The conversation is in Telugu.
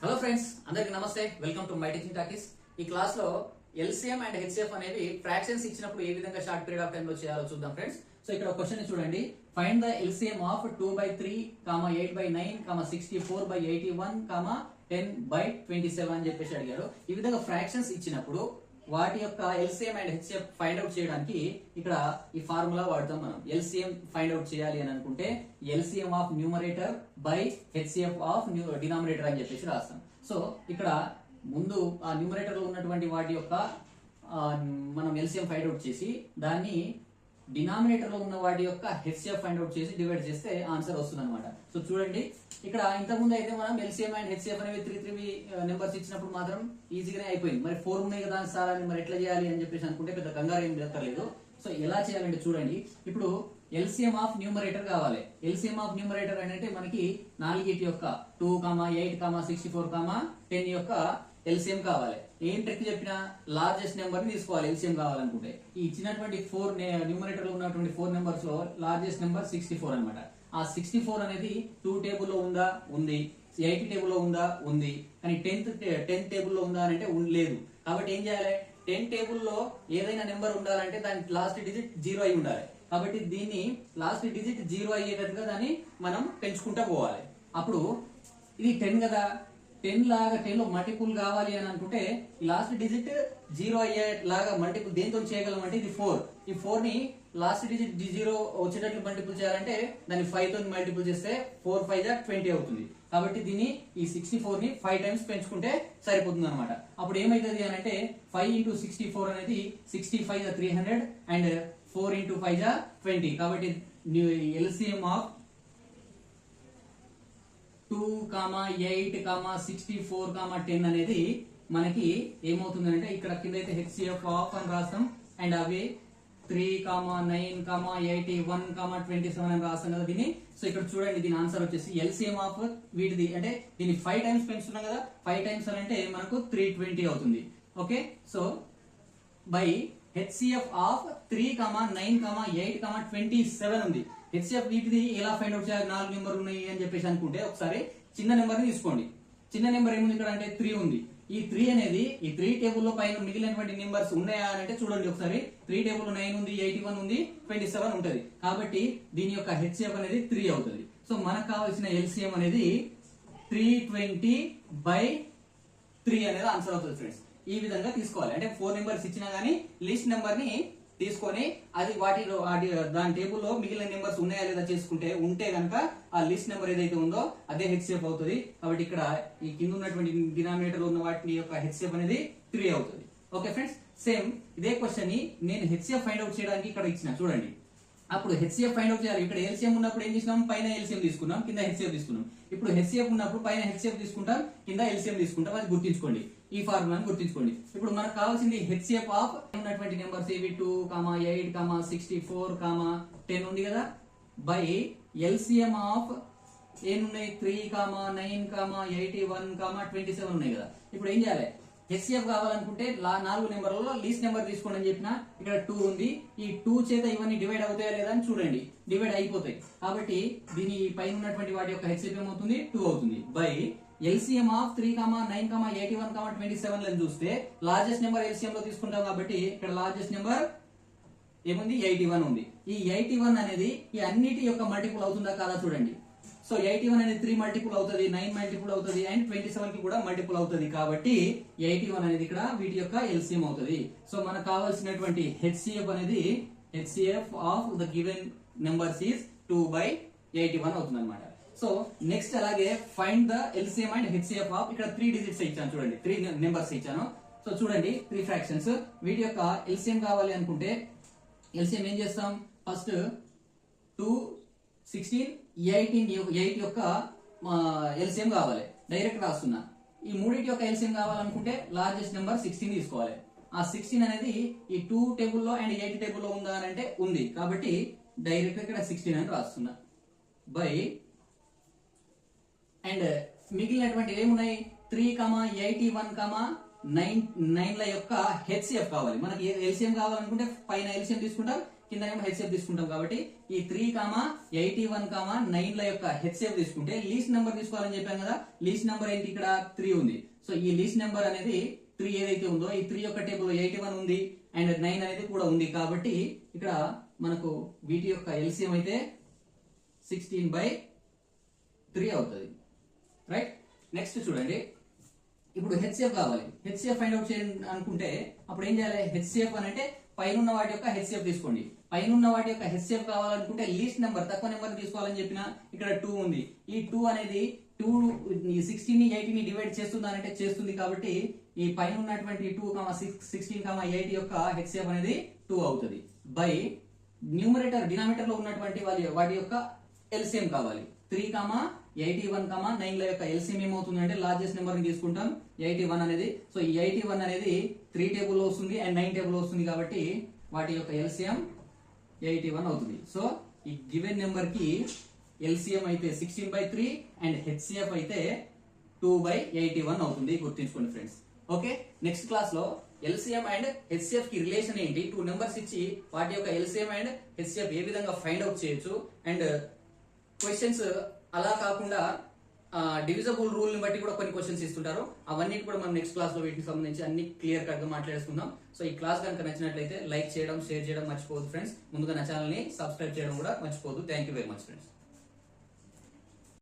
హలో ఫ్రెండ్స్, అందరికి నమస్తే. Welcome to my teaching talkies. ఈ క్లాస్ లో ఎల్సిఎం అండ్ హెచ్సిఎఫ్ అనేవి ఫ్రాక్షన్స్ ఇచ్చినప్పుడు ఏ విధంగా షార్ట్ పీరియడ్ ఆఫ్ టైం లో చేయాలో చూద్దాం ఫ్రెండ్స్. సో ఇక్కడ క్వశ్చన్ చూడండి. ఫైండ్ ద ఎల్సిఎం ఆఫ్ 2/3, 8/9, 64/81, 10/27 అని చెప్పేసి అడిగారు. ఈ విధంగా ఫ్రాక్షన్స్ ఇచ్చినప్పుడు వాటి యొక్క LCM and HCF find out చేయడానికి ఇక్కడ ఈ ఫార్ములా వాడతాం. మనం ఎల్సిఎం ఫైండ్ అవుట్ చేయాలి అని అనుకుంటే LCM of numerator by HCF of denominator అని చెప్పేసి రాస్తాం. సో ఇక్కడ ముందు ఆ న్యూమరేటర్ లో ఉన్నటువంటి వాటి యొక్క మనం ఎల్సిఎం ఫైండ్ అవుట్ చేసి దాన్ని డినామినేటర్ లో ఉన్న వాటి యొక్క హెచ్సిఎఫ్ ఫైండ్ అవుట్ చేసి డివైడ్ చేస్తే ఆన్సర్ వస్తుంది అనమాట. సో చూడండి, ఇక్కడ ఇంతకుముందు అయితే మనం ఎల్సిఎం అండ్ హెచ్సిఎఫ్ అనేవి 3 నెంబర్స్ ఇచ్చినప్పుడు మాత్రం ఈజీగానే అయిపోయింది. మరి 4 ఉన్నాయి కదా సార్ అని మరి ఎట్లా చేయాలి అని చెప్పేసి అనుకుంటే పెద్ద కంగారు ఏం దొరకలేదు. సో ఎలా చేయాలంటే చూడండి, ఇప్పుడు ఎల్సిఎం ఆఫ్ న్యూమరేటర్ కావాలి. ఎల్సిఎం ఆఫ్ న్యూమరేటర్ అంటే మనకి 4 యొక్క 2, 8, 64, 10 యొక్క ఎల్సిఎం కావాలి. ఏం ట్రిక్ చెప్పినా లార్జెస్ట్ నెంబర్ ని తీసుకోవాలి ఎల్సిఎం కావాలనుకుంటే. ఈ ఇచ్చినటువంటి 4 న్యూమరేటర్ లో ఉన్నటువంటి 4 నెంబర్స్ లో లార్జెస్ట్ నెంబర్ 64 అనమాట. ఆ 64 అనేది 2 టేబుల్ లో ఉందా? ఉంది. 8 టేబుల్ లో ఉందా? ఉంది. కానీ 10 టేబుల్ లో ఉందా అంటే లేదు. కాబట్టి ఏం చేయాలి? 10 టేబుల్ లో ఏదైనా నెంబర్ ఉండాలంటే దాని లాస్ట్ డిజిట్ 0 అయి ఉండాలి. కాబట్టి దీన్ని లాస్ట్ డిజిట్ 0 అయ్యేటట్టుగా దాన్ని మనం పెంచుకుంటా పోవాలి. అప్పుడు ఇది 10 కదా, 10 లాగా 10 లో మల్టిపుల్ కావాలి అని అనుకుంటే లాస్ట్ డిజిట్ 0 అయ్యే లాగా మల్టిపుల్ దేంతో చేయగలం అంటే ఇది 4. ఈ 4 ని లాస్ట్ డిజిట్ 0 వచ్చేటట్లు మల్టిపుల్ చేయాలంటే దాన్ని 5 తో మల్టిపుల్ చేస్తే 4 5 20 అవుతుంది. కాబట్టి దీన్ని ఈ 64 ని 5 టైమ్స్ పెంచుకుంటే సరిపోతుంది అనమాట. అప్పుడు ఏమైతుంది అని అంటే 5 into 64 అనేది 65 300 అండ్ 4 into 5 20. కాబట్టి ఎల్సిఎం ఆఫ్ 2, 8, 64, 10 అనేది మనకి ఏమవుతుంది అంటే ఇక్కడ కింద అయితే హెచ్సిఎఫ్ ఆఫ్ అని రాస్తాం అండ్ అవి 3, 9, 81, 27 అని రాస్తాం కదా దీన్ని. సో ఇక్కడ చూడండి, దీని ఆన్సర్ వచ్చేసి ఎల్సిఎం ఆఫ్ వీటిది అంటే దీన్ని 5 టైమ్స్ పెంచుతున్నాం కదా, 5 టైమ్స్ అని అంటే మనకు 320 అవుతుంది. Okay, so by HCF of 3, 9, 8, 27 ఉంది. హెచ్సిఎఫ్ వీటిది ఎలా ఫైండ్ అవుట్ చేయాలి? 4 నెంబర్ ఉన్నాయి అని చెప్పేసి అనుకుంటే ఒకసారి చిన్న నెంబర్ ని తీసుకోండి. చిన్న నెంబర్ ఏముంది ఇక్కడ అంటే 3 ఉంది. ఈ 3 అనేది ఈ 3 టేబుల్ లో పైన మిగిలినటువంటి నెంబర్స్ ఉన్నాయా అని అంటే చూడండి ఒకసారి. 3 టేబుల్ 9 ఉంది, 81 ఉంది, 27 ఉంటది. కాబట్టి దీని యొక్క హెచ్సిఎఫ్ అనేది 3 అవుతుంది. సో మనకు కావాల్సిన ఎల్సిఎం అనేది 320/3 అనేది ఆన్సర్ అవుతుంది ఫ్రెండ్స్. ఈ విధంగా తీసుకోవాలి. అంటే 4 నెంబర్స్ ఇచ్చినా గానీ లిస్ట్ నెంబర్ ని తీసుకొని అది వాటిలో దాని టేబుల్ లో మిగిలిన నెంబర్స్ ఉన్నాయా లేదా చేసుకుంటే ఉంటే గనక ఆ లిస్ట్ నెంబర్ ఏదైతే ఉందో అదే హెచ్సిఎఫ్ అవుతుంది. కాబట్టి ఇక్కడ ఈ కింద ఉన్నటువంటి డినామినేటర్ ఉన్న వాటి యొక్క హెచ్సిఎఫ్ అనేది 3 అవుతుంది. ఓకే ఫ్రెండ్స్, సేమ్ ఇదే క్వశ్చన్ ని నేను హెచ్సిఎఫ్ ఫైండ్ అవుట్ చేయడానికి ఇక్కడ ఇచ్చిన చూడండి. అప్పుడు హెచ్సిఎఫ్ ఫైండ్ అవుట్ చేయాలి. ఇక్కడ ఎల్సిఎం ఉన్నప్పుడు ఏం చేసినాం? పైన ఎల్సిఎం తీసుకున్నాం, కింద హెచ్సిఎఫ్ తీసుకున్నాం. ఇప్పుడు హెచ్సిఎఫ్ ఉన్నప్పుడు పైన హెచ్సిఎఫ్ తీసుకుంటాం, కింద ఎల్సిఎం తీసుకుంటాం. అది గుర్తించుకోండి, ఈ ఫార్ములాని గుర్తించుకోండి. ఇప్పుడు మనకు కావాల్సింది హెచ్సిఎఫ్ ఆఫ్ ఉన్నటువంటి నెంబర్స్ ఇవి 2, 8, 64, 10 ఉంది కదా, బై ఎల్సిఎం ఆఫ్ ఏమున్నాయి 3, 9, 81, 27 ఉన్నాయి కదా. ఇప్పుడు ఏం చేయాలి? హెచ్సిఎఫ్ కావాలనుకుంటే 4 నెంబర్లలో లీస్ట్ నెంబర్ తీసుకోండి అని చెప్పిన. ఇక్కడ 2 ఉంది. ఈ 2 చేత ఇవన్నీ డివైడ్ అవుతాయా లేదా అని చూడండి. డివైడ్ అయిపోతాయి. కాబట్టి దీని పైన ఉన్నటువంటి వాటి యొక్క హెచ్సిఎఫ్ ఏమవుతుంది? 2 అవుతుంది. బై ఎల్సిఎం ఆఫ్ 3, 9, 81, 27 చూస్తే లార్జెస్ట్ నెంబర్ ఎల్సిఎం లో తీసుకుంటాం కాబట్టి ఇక్కడ లార్జెస్ట్ నెంబర్ ఏముంది? 81 ఉంది. ఈ 81 అనేది ఈ అన్నిటి యొక్క మల్టిపుల్ అవుతుందా కాదా చూడండి. సో 81 అనేది 3 మల్టిపుల్ అవుతుంది, 9 మల్టిపుల్ అవుతుంది అండ్ 27 కి కూడా మల్టిపుల్ అవుతుంది. కాబట్టి 81 అనేది ఇక్కడ వీటి యొక్క ఎల్సిఎం అవుతుంది. సో మనకు కావాల్సినటువంటి హెచ్సిఎఫ్ అనేది HCF of the given numbers is 2/81 అవుతుంది అనమాట. సో నెక్స్ట్ అలాగే find the LCM and HCF of ఇక్కడ 3 డిజిట్స్ ఇచ్చాను చూడండి, 3 నెంబర్స్ ఇచ్చాను. సో చూడండి 3 ఫ్రాక్షన్స్. వీటి యొక్క ఎల్సిఎం కావాలి అనుకుంటే ఎల్సిఎం ఏం చేస్తాం? ఫస్ట్ 2, 16, 8 యొక్క ఎల్సిఎం కావాలి. డైరెక్ట్ రాస్తున్నా. ఈ మూడింటి యొక్క ఎల్సిఎం కావాలనుకుంటే లార్జెస్ట్ నెంబర్ 16 తీసుకోవాలి. ఆ 16 అనేది ఈ 2 టేబుల్ లో అండ్ 8 టేబుల్ లో ఉందా అని అంటే ఉంది. కాబట్టి డైరెక్ట్ ఇక్కడ 16 అని రాస్తున్నా. బై అండ్ మిగిలినటువంటి ఏమున్నాయి? 3, 81, 9 ల యొక్క హెచ్సిఎఫ్ కావాలి. మనకి ఎల్సిఎం కావాలనుకుంటే పైన ఎల్సిఎం తీసుకుంటాం, కిందనేమో హెచ్సిఎఫ్ తీసుకుంటాం కాబట్టి ఈ 3,81,9 ల యొక్క హెచ్సిఎఫ్ తీసుకుంటే లీస్ట్ నెంబర్ తీసుకోవాలని చెప్పాం కదా. లీస్ట్ నెంబర్ ఏంటి, ఇక్కడ 3 ఉంది. సో ఈ లీస్ట్ నెంబర్ అనేది 3 ఏదైతే ఉందో ఈ 3 యొక్క టేబుల్ 81 ఉంది అండ్ 9 అనేది కూడా ఉంది కాబట్టి ఇక్కడ మనకు వీటి యొక్క ఎల్సిఎం అయితే 16/3 అవుతుంది. రైట్. నెక్స్ట్ చూడండి, ఇప్పుడు హెచ్సిఎఫ్ కావాలి. హెచ్సిఎఫ్ ఫైండ్ అవుట్ చేయాలి అనుకుంటే అప్పుడు ఏం చేయాలి, హెచ్సిఎఫ్ అని అంటే పైన ఉన్న వాటి యొక్క హెచ్సిఎఫ్ తీసుకోండి. పైన ఉన్న వాటి యొక్క హెచ్సిఎఫ్ కావాలనుకుంటే లీస్ట్ నెంబర్ తక్కువ నెంబర్ తీసుకోవాలని చెప్పిన ఇక్కడ 2 ఉంది. ఈ 2 అనేది 16 ని 18 ని డివైడ్ చేస్తుందా అంటే చేస్తుంది కాబట్టి ఈ పైన ఉన్నటువంటి 2,16,80 యొక్క హెచ్సిఎఫ్ అనేది 2 అవుతుంది. బై న్యూమరేటర్ డినామినేటర్ లో ఉన్నటువంటి వాటి యొక్క ఎల్సిఎం కావాలి. 3,81,9 ల యొక్క ఎల్సిఎం ఏమవుతుంది అంటే లార్జెస్ట్ నెంబర్ ని తీసుకుంటాం 81 అనేది. సో ఈ 81 అనేది 3 టేబుల్ లో వస్తుంది అండ్ 9 టేబుల్ లో వస్తుంది కాబట్టి వాటి యొక్క ఎల్సిఎం 81 అవుతుంది. సో ఈ గివెన్ నెంబర్ కి ఎల్సిఎం అయితే 16/3 అండ్ హెచ్సిఎఫ్ అయితే 2/81 అవుతుంది. గుర్తుంచుకోండి ఫ్రెండ్స్. ఓకే, నెక్స్ట్ క్లాస్ లో ఎల్సిఎం అండ్ హెచ్సిఎఫ్ కి రిలేషన్ ఏంటి, 2 నెంబర్స్ ఇచ్చి వాటి యొక్క ఎల్సిఎం అండ్ హెచ్సిఎఫ్ ఏ విధంగా ఫైండ్ అవుట్ చేయొచ్చు అండ్ క్వశ్చన్స్ అలా కాకుండా డివిజబుల్ రూల్ ని బట్టి కూడా కొన్ని క్వశ్చన్స్ ఇస్తుంటారు. అవన్నీ కూడా మనం నెక్స్ట్ క్లాస్ లో వీటికి సంబంధించి అన్ని క్లియర్ కట్ గా మాట్లాడేసుకుందాం. సో ఈ క్లాస్ కనుక నచ్చినట్లయితే లైక్ చేయడం, షేర్ చేయడం మర్చిపోవద్దు ఫ్రెండ్స్. ముందుగా నా ఛానల్ ని సబ్స్క్రైబ్ చేయడం కూడా మర్చిపోవద్దు. Thank you very much friends.